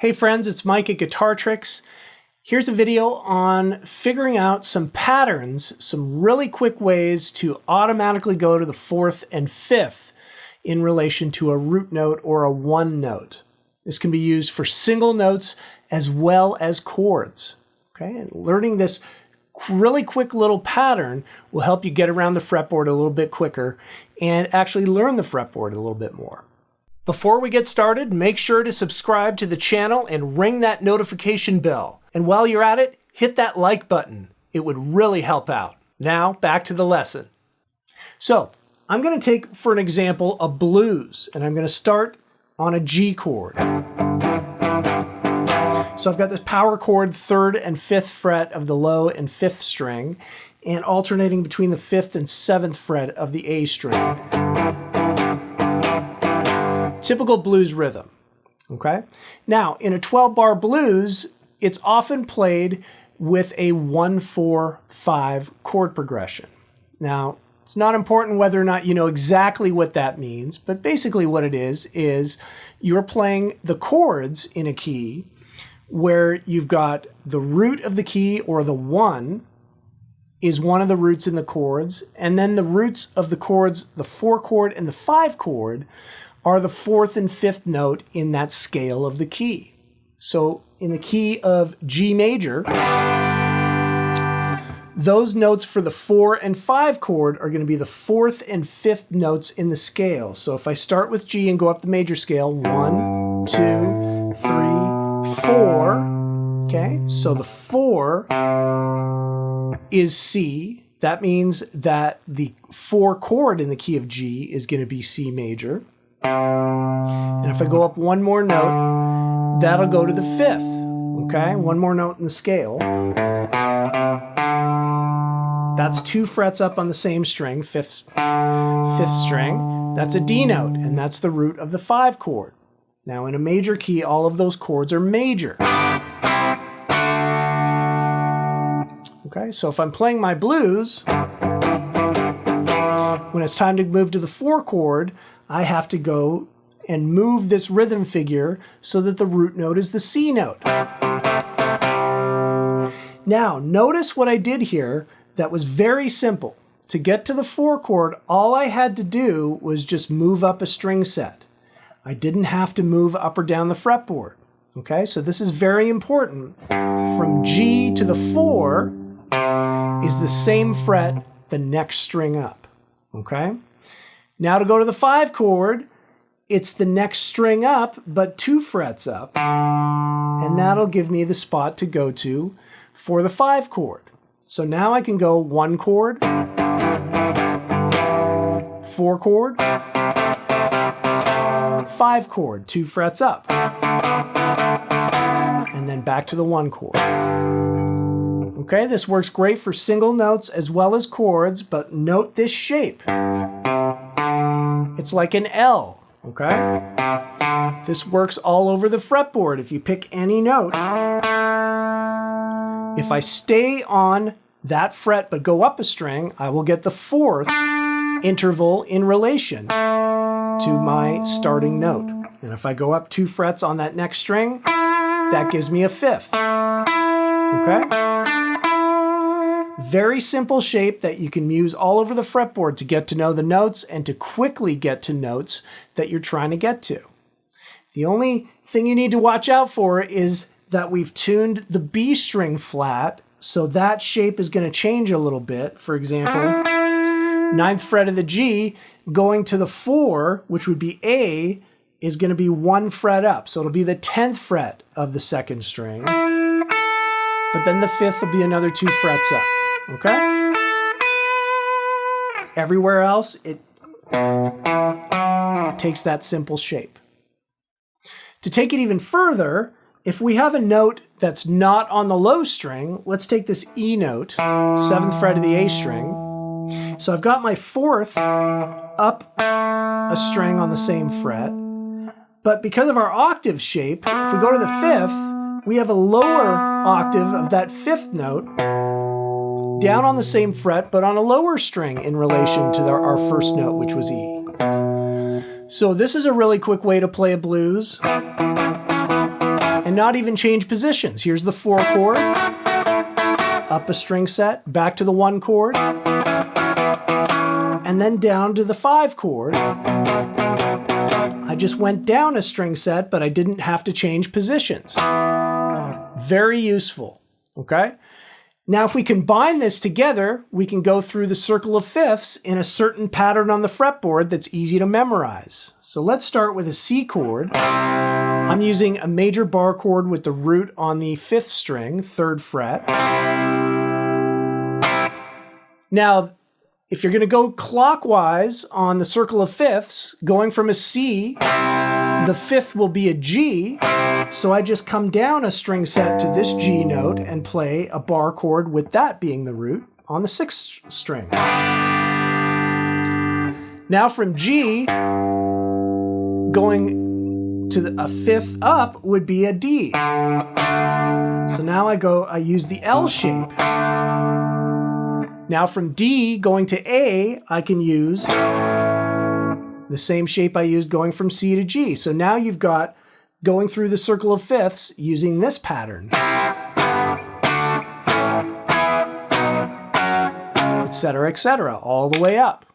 Hey friends, it's Mike at Guitar Tricks. Here's a video on figuring out some patterns, some really quick ways to automatically go to the fourth and fifth in relation to a root note or a one note. This can be used for single notes as well as chords. Okay, and learning this really quick little pattern will help you get around the fretboard a little bit quicker and actually learn the fretboard a little bit more. Before we get started, make sure to subscribe to the channel and ring that notification bell. And while you're at it, hit that like button. It would really help out. Now, back to the lesson. So, I'm going to take, for an example, a blues, and I'm going to start on a G chord. So I've got this power chord, third and fifth fret of the low and fifth string, and alternating between the fifth and seventh fret of the A string. Typical blues rhythm, okay? Now, in a 12-bar blues, it's often played with a 1-4-5 chord progression. Now, it's not important whether or not you know exactly what that means, but basically what it is you're playing the chords in a key where you've got the root of the key, or the one, is one of the roots in the chords, and then the roots of the chords, the 4 chord and the 5 chord, are the fourth and fifth note in that scale of the key. So in the key of G major, those notes for the 4 and 5 chord are going to be the fourth and fifth notes in the scale. So if I start with G and go up the major scale, 1, 2, 3, 4, okay? So the 4 is C. That means that the 4 chord in the key of G is going to be C major. And if I go up one more note, that'll go to the fifth, okay? One more note in the scale. That's 2 frets up on the same string, fifth string. That's a D note, and that's the root of the 5 chord. Now in a major key, all of those chords are major. Okay, so if I'm playing my blues, when it's time to move to the 4 chord, I have to go and move this rhythm figure so that the root note is the C note. Now, notice what I did here that was very simple. To get to the 4 chord, all I had to do was just move up a string set. I didn't have to move up or down the fretboard. Okay, so this is very important. From G to the 4 is the same fret the next string up. Okay? Now to go to the 5 chord, it's the next string up, but 2 frets up. And that'll give me the spot to go to for the 5 chord. So now I can go 1 chord, 4 chord, 5 chord, 2 frets up. And then back to the 1 chord. Okay, this works great for single notes as well as chords, but note this shape. It's like an L, okay? This works all over the fretboard if you pick any note. If I stay on that fret but go up a string, I will get the 4th interval in relation to my starting note. And if I go up 2 frets on that next string, that gives me a 5th, okay? Very simple shape that you can use all over the fretboard to get to know the notes and to quickly get to notes that you're trying to get to. The only thing you need to watch out for is that we've tuned the B string flat, so that shape is going to change a little bit. For example, 9th fret of the G going to the 4, which would be A, is going to be 1 fret up. So it'll be the 10th fret of the 2nd string. But then the 5th will be another 2 frets up. Okay? Everywhere else, it takes that simple shape. To take it even further, if we have a note that's not on the low string, let's take this E note, 7th fret of the A string. So I've got my 4th up a string on the same fret, but because of our octave shape, if we go to the 5th, we have a lower octave of that 5th note down on the same fret, but on a lower string in relation to our first note, which was E. So this is a really quick way to play a blues. and not even change positions. Here's the 4 chord, up a string set, back to the 1 chord, and then down to the 5 chord. I just went down a string set, but I didn't have to change positions. Very useful, okay? Now, if we combine this together, we can go through the circle of fifths in a certain pattern on the fretboard that's easy to memorize. So let's start with a C chord. I'm using a major bar chord with the root on the 5th string, 3rd fret. Now, if you're going to go clockwise on the circle of fifths, going from a C, the 5th will be a G, so I just come down a string set to this G note and play a bar chord with that being the root on the 6th string. Now from G, going to a 5th up would be a D. So now I use the L shape. Now from D going to A, I can use the same shape I used going from C to G. So now you've got going through the circle of fifths using this pattern, etc., all the way up.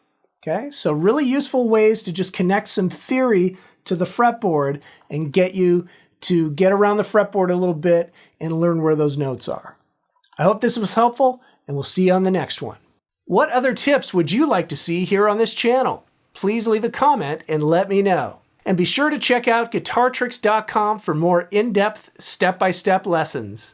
Okay, so really useful ways to just connect some theory to the fretboard and get you to get around the fretboard a little bit and learn where those notes are. I hope this was helpful, and we'll see you on the next one. What other tips would you like to see here on this channel? Please leave a comment and let me know. And be sure to check out guitartricks.com for more in-depth step-by-step lessons.